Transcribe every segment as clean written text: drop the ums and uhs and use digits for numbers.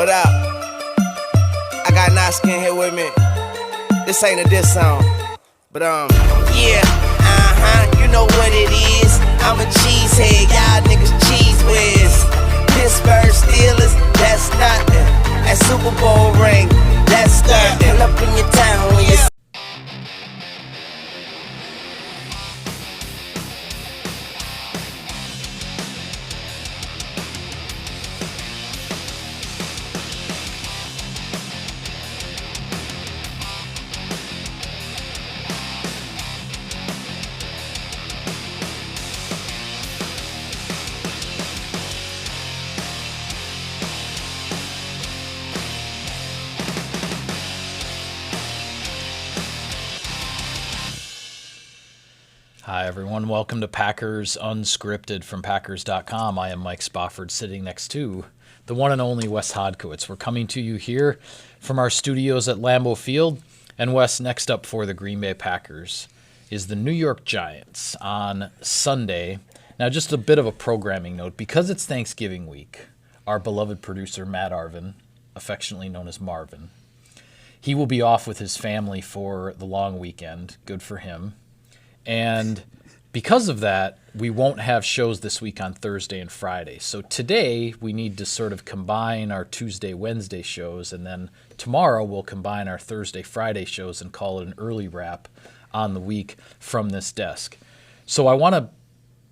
What up? I got Naskin here with me. This ain't a diss song, but yeah, you know what it is. I'm a cheesehead, y'all niggas cheese whiz. Pittsburgh Steelers, that's nothing. That Super Bowl ring, that's stunting. Pull up in your town when you. Hi, everyone. Welcome to Packers Unscripted from Packers.com. I am Mike Spofford, sitting next to the one and only Wes Hodkowitz. We're coming to you here from our studios at Lambeau Field. And Wes, next up for the Green Bay Packers is the New York Giants on Sunday. Now, just a bit of a programming note. Because it's Thanksgiving week, our beloved producer, Matt Arvin, affectionately known as Marvin, he will be off with his family for the long weekend. Good for him. And because of that, we won't have shows this week on Thursday and Friday. So today, we need to sort of combine our Tuesday, Wednesday shows, and then tomorrow we'll combine our Thursday, Friday shows and call it an early wrap on the week from this desk. So I want to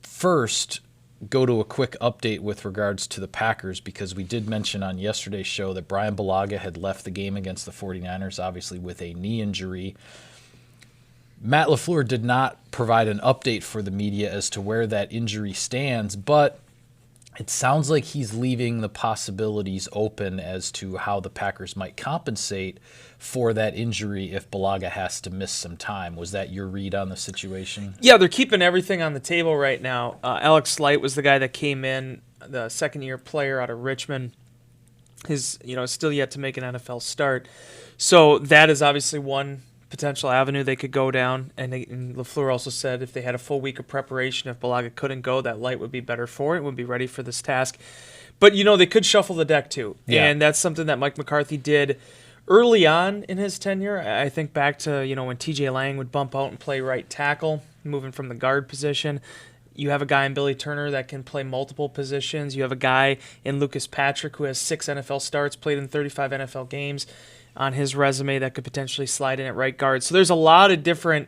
first go to a quick update with regards to the Packers, because we did mention on yesterday's show that Brian Bulaga had left the game against the 49ers, obviously with a knee injury. Matt LaFleur did not provide an update for the media as to where that injury stands, but it sounds like he's leaving the possibilities open as to how the Packers might compensate for that injury if Bulaga has to miss some time. Was that your read on the situation? Yeah, they're keeping everything on the table right now. Alex Slight was the guy that came in, the second-year player out of Richmond. He's still yet to make an NFL start. So that is obviously one potential avenue they could go down, and LaFleur also said if they had a full week of preparation, if Bulaga couldn't go, that Light would be better for it, would be ready for this task. But, they could shuffle the deck too, and that's something that Mike McCarthy did early on in his tenure. I think back to, when TJ Lang would bump out and play right tackle, moving from the guard position. You have a guy in Billy Turner that can play multiple positions. You have a guy in Lucas Patrick who has 6 NFL starts, played in 35 NFL games on his resume that could potentially slide in at right guard. So there's a lot of different,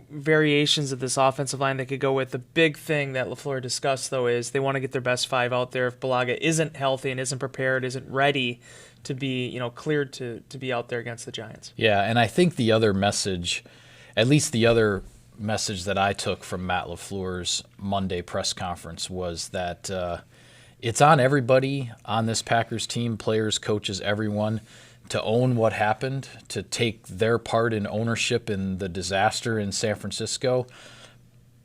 variations of this offensive line they could go with. The big thing that LaFleur discussed, though, is they want to get their best 5 out there. If Bulaga isn't healthy and isn't prepared, isn't ready to be, cleared to be out there against the Giants. Yeah, and I think the other message, at least the other message that I took from Matt LaFleur's Monday press conference, was that it's on everybody on this Packers team, players, coaches, everyone, to own what happened, to take their part in ownership in the disaster in San Francisco.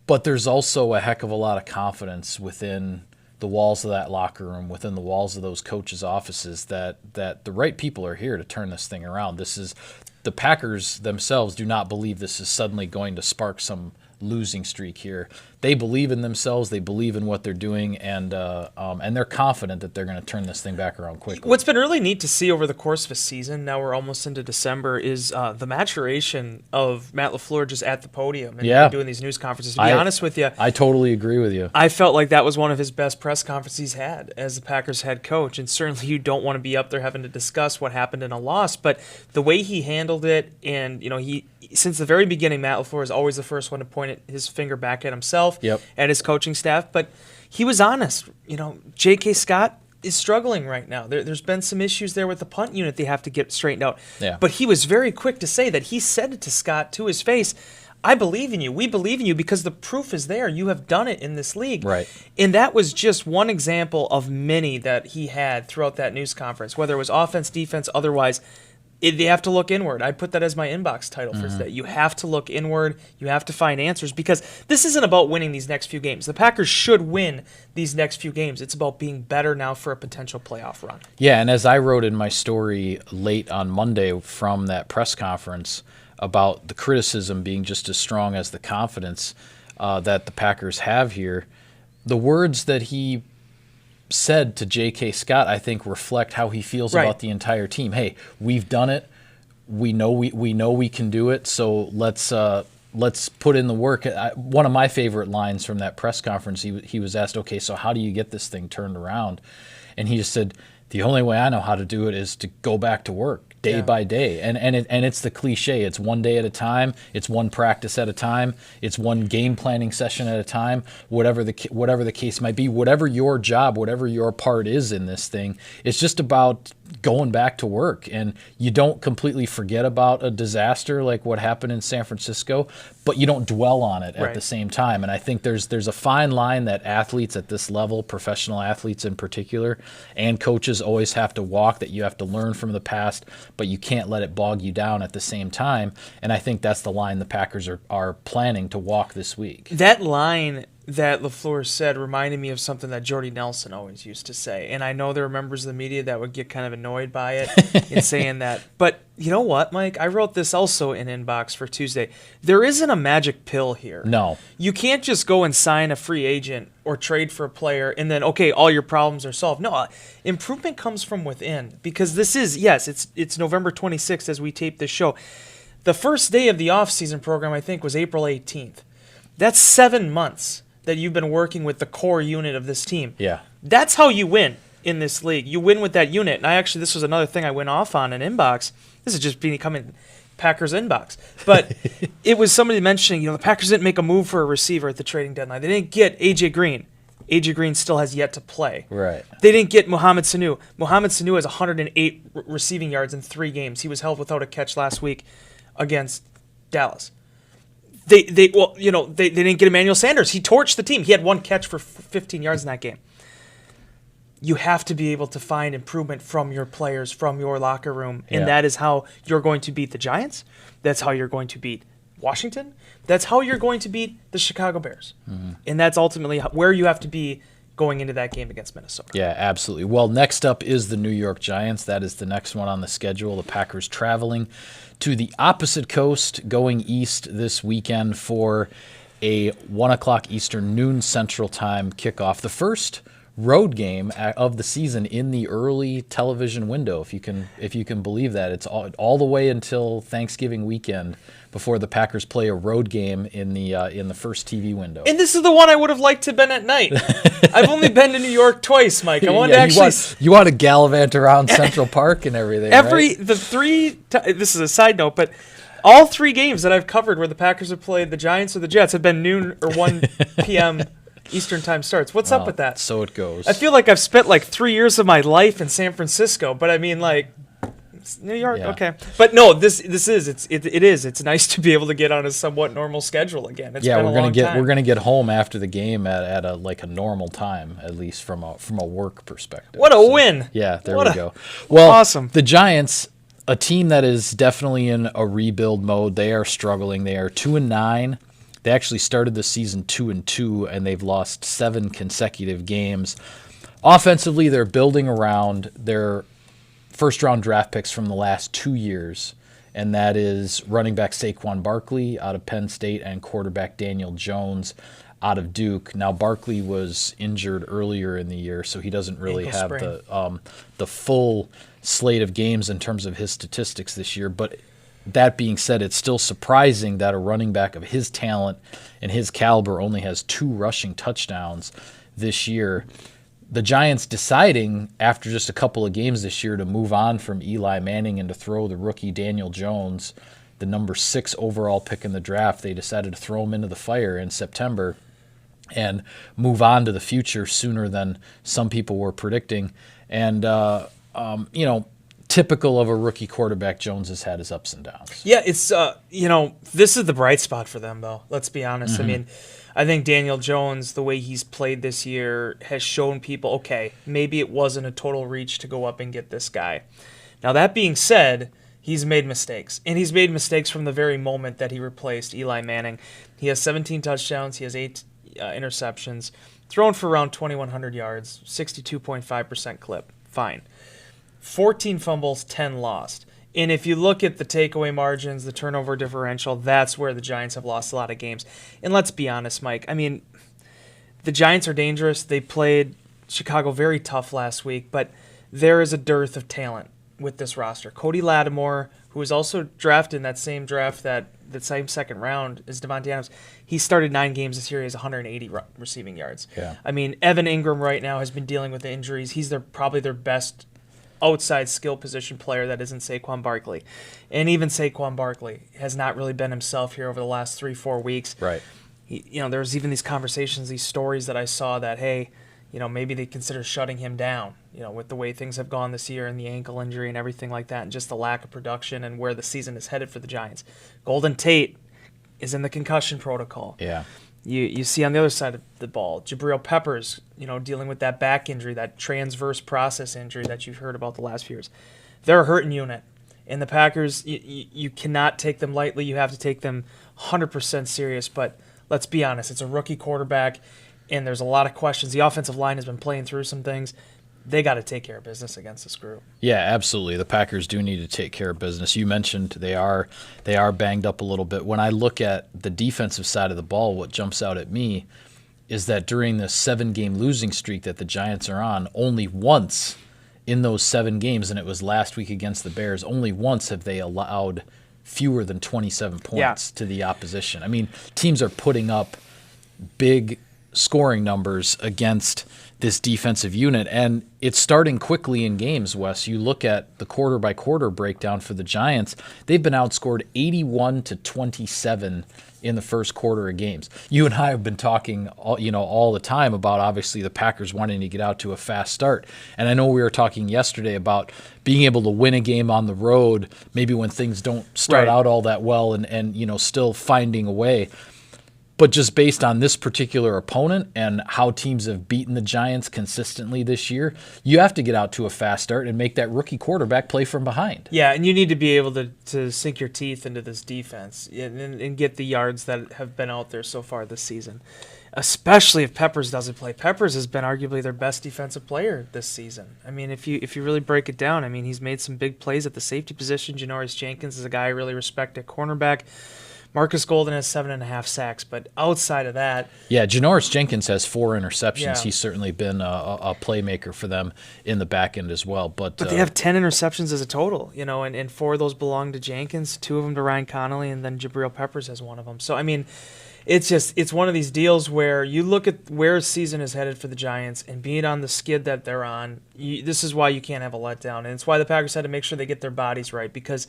But there's also a heck of a lot of confidence within the walls of that locker room, within the walls of those coaches' offices, that the right people are here to turn this thing around. The Packers themselves do not believe this is suddenly going to spark some losing streak here. They believe in themselves, they believe in what they're doing, and they're confident that they're going to turn this thing back around quickly. What's been really neat to see over the course of a season, now we're almost into December, is the maturation of Matt LaFleur just at the podium and doing these news conferences. To be honest with you, I totally agree with you. I felt like that was one of his best press conferences he's had as the Packers head coach, and certainly you don't want to be up there having to discuss what happened in a loss, but the way he handled it, and he since the very beginning, Matt LaFleur is always the first one to point his finger back at himself, at his coaching staff. But he was honest. J.K. Scott is struggling right now. There's been some issues there with the punt unit they have to get straightened out. Yeah. But he was very quick to say that he said it to Scott to his face, I believe in you. We believe in you because the proof is there. You have done it in this league. Right. And that was just one example of many that he had throughout that news conference, whether it was offense, defense, otherwise. They have to look inward. I put that as my inbox title for today. You have to look inward. You have to find answers, because this isn't about winning these next few games. The Packers should win these next few games. It's about being better now for a potential playoff run. Yeah, and as I wrote in my story late on Monday from that press conference about the criticism being just as strong as the confidence that the Packers have here, the words that he said to J.K. Scott, I think, reflect how he feels Right. about the entire team. Hey, we've done it. We know we can do it. So let's put in the work. One of my favorite lines from that press conference, he was asked, okay, so how do you get this thing turned around? And he just said, the only way I know how to do it is to go back to work day by day. And it's the cliche. It's one day at a time. It's one practice at a time. It's one game planning session at a time. Whatever the case might be, whatever your job, whatever your part is in this thing, it's just about going back to work. And you don't completely forget about a disaster like what happened in San Francisco, but you don't dwell on it at the same time. And I think there's a fine line that athletes at this level, professional athletes in particular, and coaches always have to walk, that you have to learn from the past, but you can't let it bog you down at the same time. And I think that's the line the Packers are planning to walk this week. That line that LaFleur said reminded me of something that Jordy Nelson always used to say. And I know there were members of the media that would get kind of annoyed by it in saying that. But you know what, Mike? I wrote this also in Inbox for Tuesday. There isn't a magic pill here. No. You can't just go and sign a free agent or trade for a player and then, okay, all your problems are solved. No, improvement comes from within, because this is, yes, it's November 26th as we tape this show. The first day of the offseason program, I think, was April 18th. That's 7 months that you've been working with the core unit of this team. Yeah. That's how you win in this league. You win with that unit. And this was another thing I went off on in Inbox. This is just becoming Packers Inbox. But it was somebody mentioning, the Packers didn't make a move for a receiver at the trading deadline. They didn't get A.J. Green. A.J. Green still has yet to play. Right. They didn't get Mohamed Sanu. Mohamed Sanu has 108 receiving yards in 3 games. He was held without a catch last week against Dallas. They didn't get Emmanuel Sanders. He torched the team. He had 1 catch for 15 yards in that game. You have to be able to find improvement from your players, from your locker room, and that is how you're going to beat the Giants. That's how you're going to beat Washington. That's how you're going to beat the Chicago Bears. Mm-hmm. And that's ultimately where you have to be going into that game against Minnesota. Yeah, absolutely. Well, next up is the New York Giants. That is the next one on the schedule. The Packers traveling to the opposite coast, going east this weekend for a 1 o'clock Eastern, noon Central Time kickoff. The first road game of the season in the early television window, if you can believe that. It's all the way until Thanksgiving weekend before the Packers play a road game in the first TV window. And this is the one I would have liked to have been at night. I've only been to New York twice, Mike. I wanted to actually... You want to gallivant around Central Park and everything, right? This is a side note, but all 3 games that I've covered where the Packers have played the Giants or the Jets have been noon or 1 p.m. Eastern time starts. What's up with that? So it goes. I feel like I've spent 3 years of my life in San Francisco, but I mean, it's New York, okay. But no, it is. It's nice to be able to get on a somewhat normal schedule again. It's been a long time. We're gonna get home after the game at a normal time, at least from a work perspective. What a win! Yeah, there we go. Well, awesome. The Giants, a team that is definitely in a rebuild mode. They are struggling. They are 2-9. They actually started the season 2-2, and they've lost 7 consecutive games. Offensively, they're building around their first-round draft picks from the last 2 years, and that is running back Saquon Barkley out of Penn State and quarterback Daniel Jones out of Duke. Now, Barkley was injured earlier in the year, so he doesn't really have the full slate of games in terms of his statistics this year, but that being said, it's still surprising that a running back of his talent and his caliber only has 2 rushing touchdowns this year. The Giants deciding after just a couple of games this year to move on from Eli Manning and to throw the rookie Daniel Jones, the number 6 overall pick in the draft, they decided to throw him into the fire in September and move on to the future sooner than some people were predicting. And, typical of a rookie quarterback, Jones has had his ups and downs. Yeah, it's this is the bright spot for them, though. Let's be honest. Mm-hmm. I mean, I think Daniel Jones, the way he's played this year, has shown people, okay, maybe it wasn't a total reach to go up and get this guy. Now, that being said, he's made mistakes, and he's made mistakes from the very moment that he replaced Eli Manning. He has 17 touchdowns. He has 8 interceptions, thrown for around 2,100 yards, 62.5% clip. Fine. 14 fumbles, 10 lost. And if you look at the takeaway margins, the turnover differential, that's where the Giants have lost a lot of games. And let's be honest, Mike. I mean, the Giants are dangerous. They played Chicago very tough last week, but there is a dearth of talent with this roster. Cody Lattimore, who was also drafted in that same draft, that same second round as Devontae Adams, he started 9 games this year. He has 180 receiving yards. Yeah. I mean, Evan Ingram right now has been dealing with the injuries. He's probably their best outside skill position player that isn't Saquon Barkley. And even Saquon Barkley has not really been himself here over the last 3-4 weeks. Right. There's even these conversations, these stories that I saw that, hey, maybe they consider shutting him down, with the way things have gone this year and the ankle injury and everything like that, and just the lack of production and where the season is headed for the Giants. Golden Tate is in the concussion protocol. Yeah. You see on the other side of the ball, Jabril Peppers, dealing with that back injury, that transverse process injury that you've heard about the last few years. They're a hurting unit. And the Packers, you cannot take them lightly. You have to take them 100% serious. But let's be honest, it's a rookie quarterback, and there's a lot of questions. The offensive line has been playing through some things. They got to take care of business against this group. Yeah, absolutely. The Packers do need to take care of business. You mentioned they are banged up a little bit. When I look at the defensive side of the ball, what jumps out at me is that during the 7-game losing streak that the Giants are on, only once in those 7 games, and it was last week against the Bears, only once have they allowed fewer than 27 points to the opposition. I mean, teams are putting up big scoring numbers against this defensive unit, and it's starting quickly in games, Wes. You look at the quarter-by-quarter breakdown for the Giants, they've been outscored 81-27 in the first quarter of games. You and I have been talking all the time about, obviously, the Packers wanting to get out to a fast start. And I know we were talking yesterday about being able to win a game on the road, maybe when things don't start out all that well, and still finding a way. But just based on this particular opponent and how teams have beaten the Giants consistently this year, you have to get out to a fast start and make that rookie quarterback play from behind. Yeah, and you need to be able to sink your teeth into this defense and get the yards that have been out there so far this season, especially if Peppers doesn't play. Peppers has been arguably their best defensive player this season. I mean, if you really break it down, I mean, he's made some big plays at the safety position. Janoris Jenkins is a guy I really respect at cornerback. Marcus Golden has 7.5 sacks, but outside of that... Yeah, Janoris Jenkins has 4 interceptions. Yeah. He's certainly been a playmaker for them in the back end as well. But they have 10 interceptions as a total, and 4 of those belong to Jenkins, 2 of them to Ryan Connolly, and then Jabril Peppers has 1 of them. So, I mean, it's one of these deals where you look at where the season is headed for the Giants and being on the skid that they're on, this is why you can't have a letdown. And it's why the Packers had to make sure they get their bodies right, because...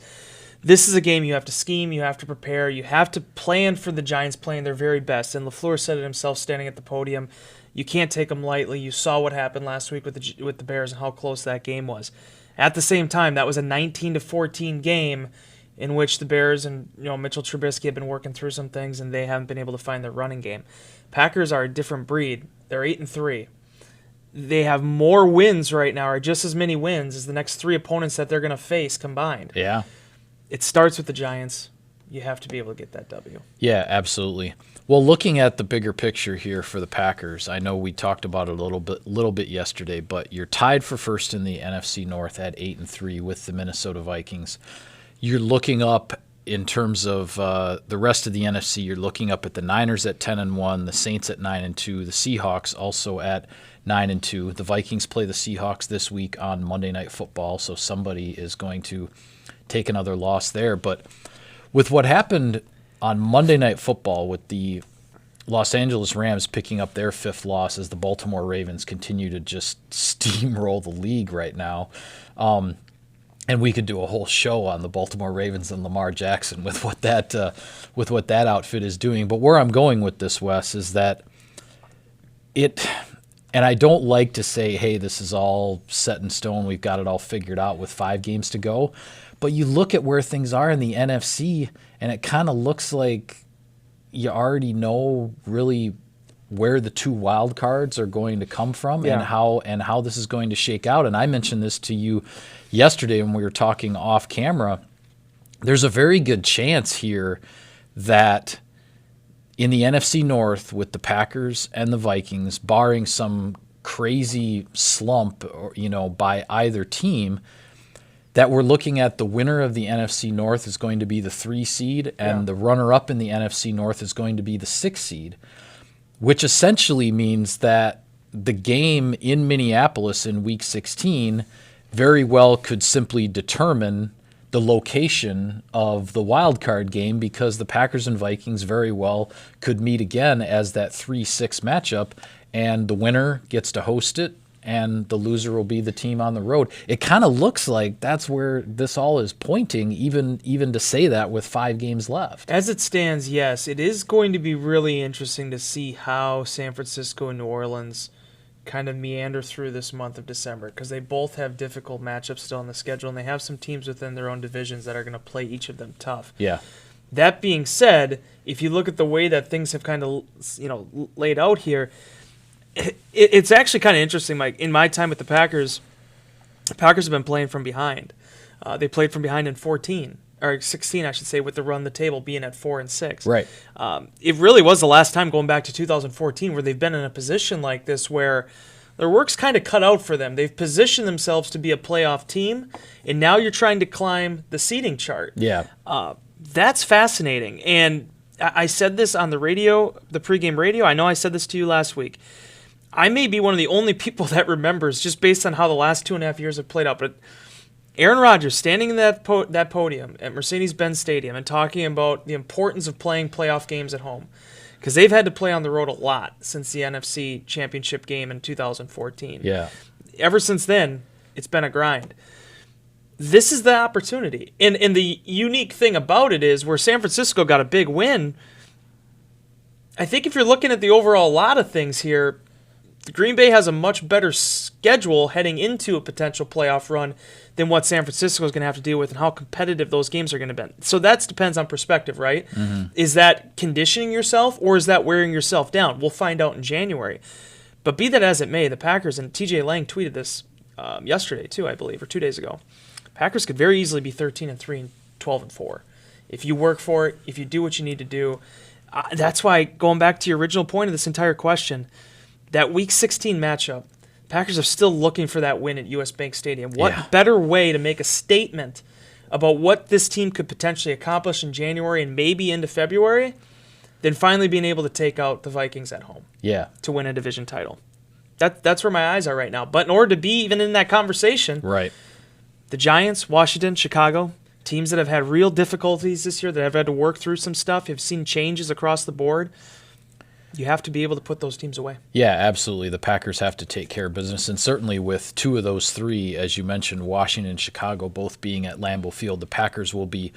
this is a game you have to scheme, you have to prepare, you have to plan for the Giants playing their very best. And LaFleur said it himself standing at the podium. You can't take them lightly. You saw what happened last week with the Bears and how close that game was. At the same time, that was a 19-14 game in which the Bears and Mitchell Trubisky have been working through some things, and they haven't been able to find their running game. Packers are a different breed. They're 8-3. They have more wins right now, or just as many wins as the next 3 opponents that they're going to face combined. Yeah. It starts with the Giants. You have to be able to get that W. Yeah, absolutely. Well, looking at the bigger picture here for the Packers, I know we talked about it a little bit yesterday, but you're tied for first in the NFC North at 8-3 with the Minnesota Vikings. You're looking up in terms of the rest of the NFC. You're looking up at the Niners at 10-1, the Saints at 9-2, the Seahawks also at 9-2. The Vikings play the Seahawks this week on Monday Night Football, so somebody is going to take another loss there. But with what happened on Monday Night Football with the Los Angeles Rams picking up their 5th loss as the Baltimore Ravens continue to just steamroll the league right now, and we could do a whole show on the Baltimore Ravens and Lamar Jackson with what that outfit is doing. But where I'm going with this, Wes, is that and I don't like to say, hey, this is all set in stone, we've got it all figured out with 5 games to go. But you look at where things are in the NFC, and it kind of looks like you already know really where the 2 wild cards are going to come from, and how this is going to shake out. And I mentioned this to you yesterday when we were talking off camera. There's a very good chance here that in the NFC North with the Packers and the Vikings, barring some crazy slump by either team, that we're looking at the winner of the NFC North is going to be the 3 seed, and the runner-up in the NFC North is going to be the 6 seed, which essentially means that the game in Minneapolis in Week 16 very well could simply determine the location of the wild card game, because the Packers and Vikings very well could meet again as that 3-6 matchup, and the winner gets to host it, and the loser will be the team on the road. It kind of looks like that's where this all is pointing, even to say that with 5 games left. As it stands, yes, it is going to be really interesting to see how San Francisco and New Orleans kind of meander through this month of December, because they both have difficult matchups still on the schedule, and they have some teams within their own divisions that are going to play each of them tough. Yeah. That being said, if you look at the way that things have kind of laid out here, it's actually kind of interesting, Mike. In my time with the Packers have been playing from behind. They played from behind in 14, or 16, I should say, with the run the table being at 4-6. Right. It really was the last time, going back to 2014, where they've been in a position like this where their work's kind of cut out for them. They've positioned themselves to be a playoff team, and now you're trying to climb the seeding chart. Yeah. That's fascinating. And I said this on the radio, the pregame radio. I know I said this to you last week. I may be one of the only people that remembers, just based on how the last 2.5 years have played out, but Aaron Rodgers standing in that podium at Mercedes-Benz Stadium and talking about the importance of playing playoff games at home, because they've had to play on the road a lot since the NFC Championship game in 2014. Yeah. Ever since then, it's been a grind. This is the opportunity. And the unique thing about it is, where San Francisco got a big win, I think if you're looking at the overall lot of things here, Green Bay has a much better schedule heading into a potential playoff run than what San Francisco is going to have to deal with, and how competitive those games are going to be. So that depends on perspective, right? Mm-hmm. Is that conditioning yourself, or is that wearing yourself down? We'll find out in January. But be that as it may, the Packers, and TJ Lang tweeted this yesterday too, I believe, or 2 days ago. Packers could very easily be 13-3 and 12-4 if you work for it, if you do what you need to do. That's why, going back to your original point of this entire question, that Week 16 matchup, Packers are still looking for that win at US Bank Stadium. What better way to make a statement about what this team could potentially accomplish in January and maybe into February than finally being able to take out the Vikings at home to win a division title? That's where my eyes are right now. But in order to be even in that conversation, right, the Giants, Washington, Chicago, teams that have had real difficulties this year, that have had to work through some stuff, have seen changes across the board, you have to be able to put those teams away. Yeah, absolutely. The Packers have to take care of business, and certainly with 2 of those 3, as you mentioned, Washington and Chicago both being at Lambeau Field, the Packers will be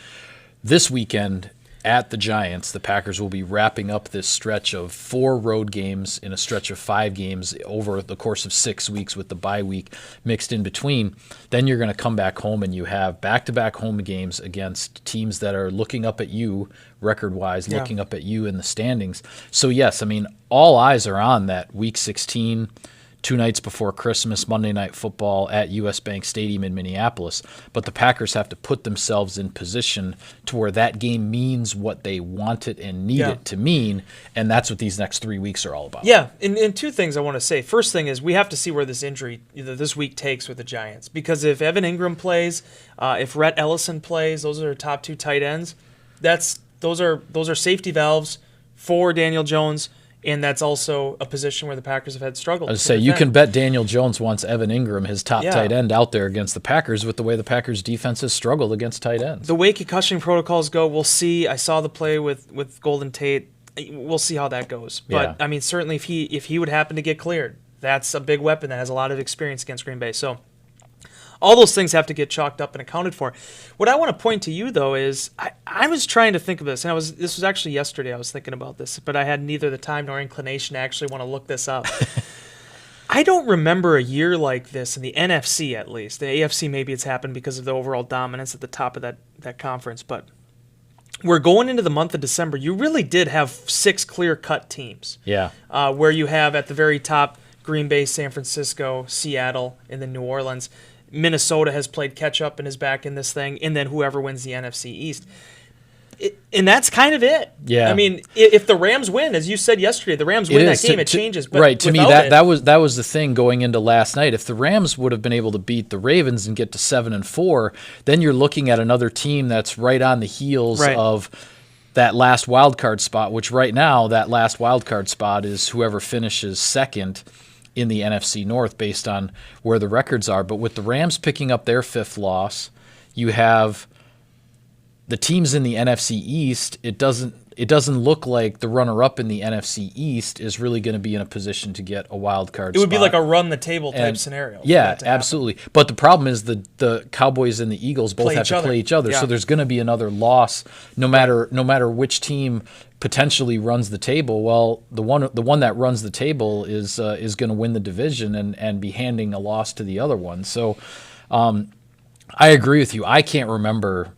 this weekend at the Giants. The Packers will be wrapping up this stretch of 4 road games in a stretch of 5 games over the course of 6 weeks, with the bye week mixed in between. Then you're going to come back home, and you have back-to-back home games against teams that are looking up at you record-wise, looking up at you in the standings. So, yes, I mean, all eyes are on that Week 16, 2 nights before Christmas, Monday Night Football at US Bank Stadium in Minneapolis. But the Packers have to put themselves in position to where that game means what they want it and need it to mean, and that's what these next 3 weeks are all about. Yeah, and 2 things I want to say. First thing is, we have to see where this injury this week takes with the Giants, because if Evan Ingram plays, if Rhett Ellison plays, those are top 2 tight ends. Those are safety valves for Daniel Jones, and that's also a position where the Packers have had struggled. I was say, you can bet Daniel Jones wants Evan Ingram, his top tight end, out there against the Packers, with the way the Packers' defense has struggled against tight ends. The way concussion protocols go, we'll see. I saw the play with Golden Tate. We'll see how that goes. But, I mean, certainly if he would happen to get cleared, that's a big weapon that has a lot of experience against Green Bay. So all those things have to get chalked up and accounted for. What I want to point to you, though, is I was trying to think of this, and this was actually yesterday I was thinking about this, but I had neither the time nor inclination to actually want to look this up. I don't remember a year like this in the NFC, at least. The AFC, maybe it's happened because of the overall dominance at the top of that conference, but we're going into the month of December. You really did have 6 clear-cut teams. Yeah. Where you have at the very top Green Bay, San Francisco, Seattle, and then New Orleans. Minnesota has played catch-up and is back in this thing, and then whoever wins the NFC East. And that's kind of it. Yeah. I mean, if the Rams win, as you said yesterday, the Rams win that game, it changes. But right. To me, that was the thing going into last night. If the Rams would have been able to beat the Ravens and get to 7-4, then you're looking at another team that's right on the heels of that last wild card spot, which right now, that last wild card spot is whoever finishes second in the NFC North based on where the records are. But with the Rams picking up their 5th loss, you have the teams in the NFC East. It doesn't look like the runner-up in the NFC East is really going to be in a position to get a wild card It would be spot. like a run-the-table type scenario. Yeah, absolutely. But the problem is the Cowboys and the Eagles both Play have each to other. play each other, Yeah. so there's going to be another loss no matter which team potentially runs the table. Well, the one that runs the table is going to win the division and be handing a loss to the other one. So I agree with you. I can't remember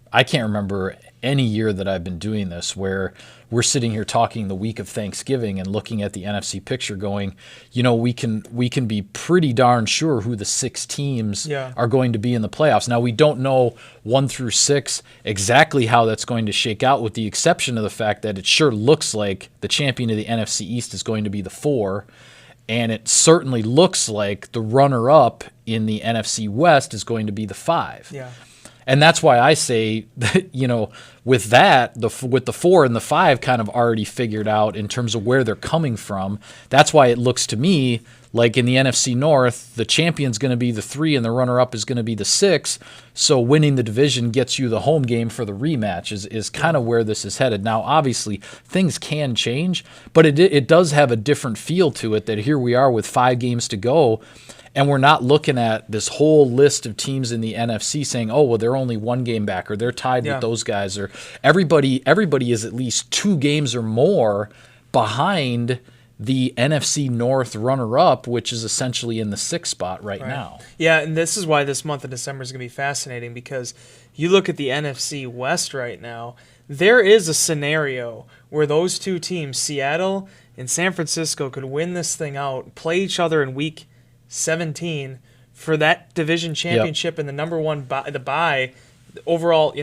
any year that I've been doing this where we're sitting here talking the week of Thanksgiving and looking at the NFC picture going, we can be pretty darn sure who the 6 teams are going to be in the playoffs. Now, we don't know 1 through 6 exactly how that's going to shake out, with the exception of the fact that it sure looks like the champion of the NFC East is going to be the 4. And it certainly looks like the runner-up in the NFC West is going to be the 5. Yeah. And that's why I say that, with that, with the 4 and the 5 kind of already figured out in terms of where they're coming from, that's why it looks to me like in the NFC North, the champion's going to be the 3 and the runner-up is going to be the 6. So winning the division gets you the home game for the rematch is kind of where this is headed. Now, obviously, things can change, but it does have a different feel to it that here we are with 5 games to go, and we're not looking at this whole list of teams in the NFC saying, oh, well, they're only 1 game back or they're tied with those guys. Or everybody is at least 2 games or more behind the NFC North runner-up, which is essentially in the 6th spot right now. Yeah, and this is why this month of December is going to be fascinating, because you look at the NFC West right now, there is a scenario where those 2 teams, Seattle and San Francisco, could win this thing out, play each other in Week 17 for that division championship and the number 1 bye, the overall,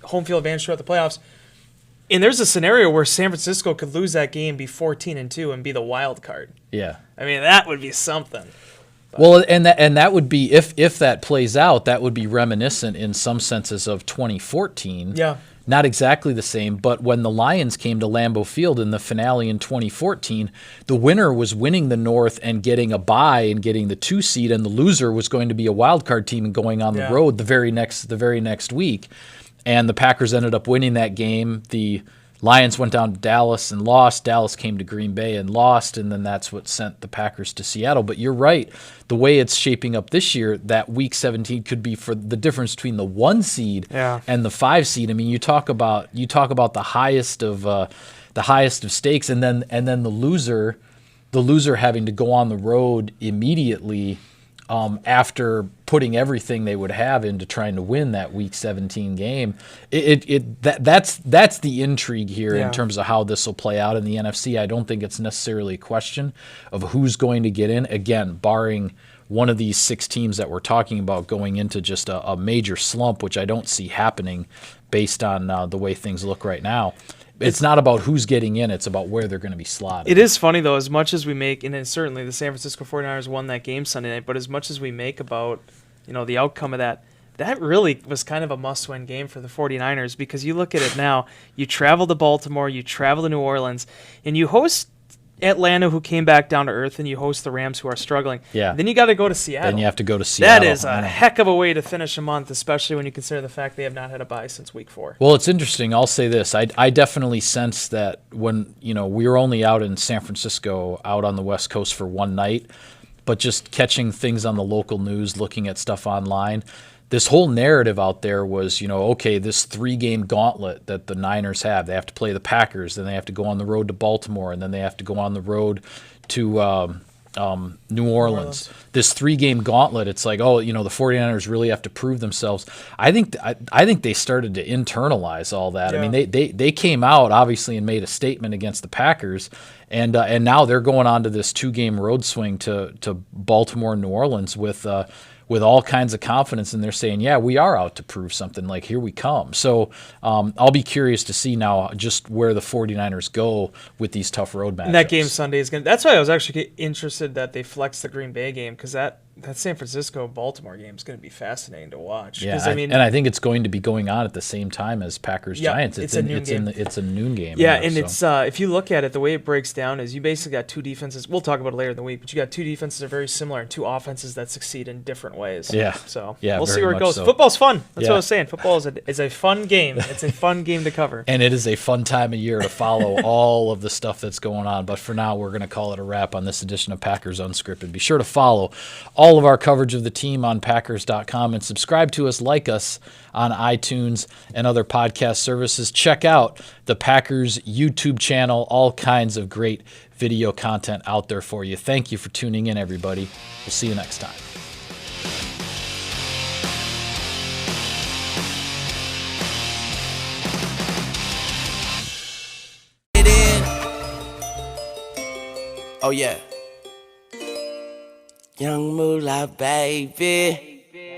home field advantage throughout the playoffs. And there's a scenario where San Francisco could lose that game, be 14-2, and be the wild card. Yeah. I mean, that would be something. Well, and that would be, if that plays out, that would be reminiscent in some senses of 2014. Yeah. Not exactly the same, but when the Lions came to Lambeau Field in the finale in 2014, the winner was winning the North and getting a bye and getting the 2 seed, and the loser was going to be a wild card team and going on the road the very next week. And the Packers ended up winning that game. The Lions went down to Dallas and lost. Dallas came to Green Bay and lost, and then that's what sent the Packers to Seattle. But you're right. The way it's shaping up this year, that Week 17 could be for the difference between the 1 seed and the 5 seed. I mean, you talk about the highest of stakes, and then the loser having to go on the road immediately after putting everything they would have into trying to win that Week 17 game. That's the intrigue here in terms of how this will play out in the NFC. I don't think it's necessarily a question of who's going to get in, again, barring one of these 6 teams that we're talking about going into just a major slump, which I don't see happening based on the way things look right now. It's not about who's getting in. It's about where they're going to be slotted. It is funny, though, as much as we make, and then certainly the San Francisco 49ers won that game Sunday night, but as much as we make about the outcome of that really was kind of a must-win game for the 49ers, because you look at it now, you travel to Baltimore, you travel to New Orleans, and you host Atlanta, who came back down to earth, and you host the Rams, who are struggling. Yeah. Then you got to go to Seattle. Then you have to go to Seattle. That is a heck of a way to finish a month, especially when you consider the fact they have not had a bye since Week 4. Well, it's interesting. I'll say this. I definitely sense that when, we were only out in San Francisco, out on the West Coast for 1 night, but just catching things on the local news, looking at stuff online, this whole narrative out there was, okay, this 3-game gauntlet that the Niners have. They have to play the Packers, then they have to go on the road to Baltimore, and then they have to go on the road to New Orleans. This 3-game gauntlet, it's like, the 49ers really have to prove themselves. I think they started to internalize all that. Yeah. I mean, they came out, obviously, and made a statement against the Packers, and now they're going on to this 2-game road swing to Baltimore and New Orleans with all kinds of confidence, and they're saying, yeah, we are out to prove something, like here we come. So I'll be curious to see now just where the 49ers go with these tough road matchups. And that game Sunday is going to – that's why I was actually interested that they flexed the Green Bay game, because that that San Francisco-Baltimore game is going to be fascinating to watch. Yeah, 'Cause, I mean, and I think it's going to be going on at the same time as Packers-Giants. it's a noon game. It's a noon game. Yeah, and it's if you look at it, the way it breaks down is you basically got two defenses. We'll talk about it later in the week, but you got two defenses that are very similar and two offenses that succeed in different ways. Yeah. So Yeah, we'll see very where it much goes. so. Football's fun. That's Yeah. what I was saying. Football is a fun game. It's a fun game to cover. And it is a fun time of year to follow all of the stuff that's going on. But for now, we're going to call it a wrap on this edition of Packers Unscripted. Be sure to follow all of our coverage of the team on Packers.com and subscribe to us, like us on iTunes and other podcast services. Check out the Packers YouTube channel, all kinds of great video content out there for you. Thank you for tuning in, everybody. We'll see you next time. Oh yeah. Young Moolah, baby.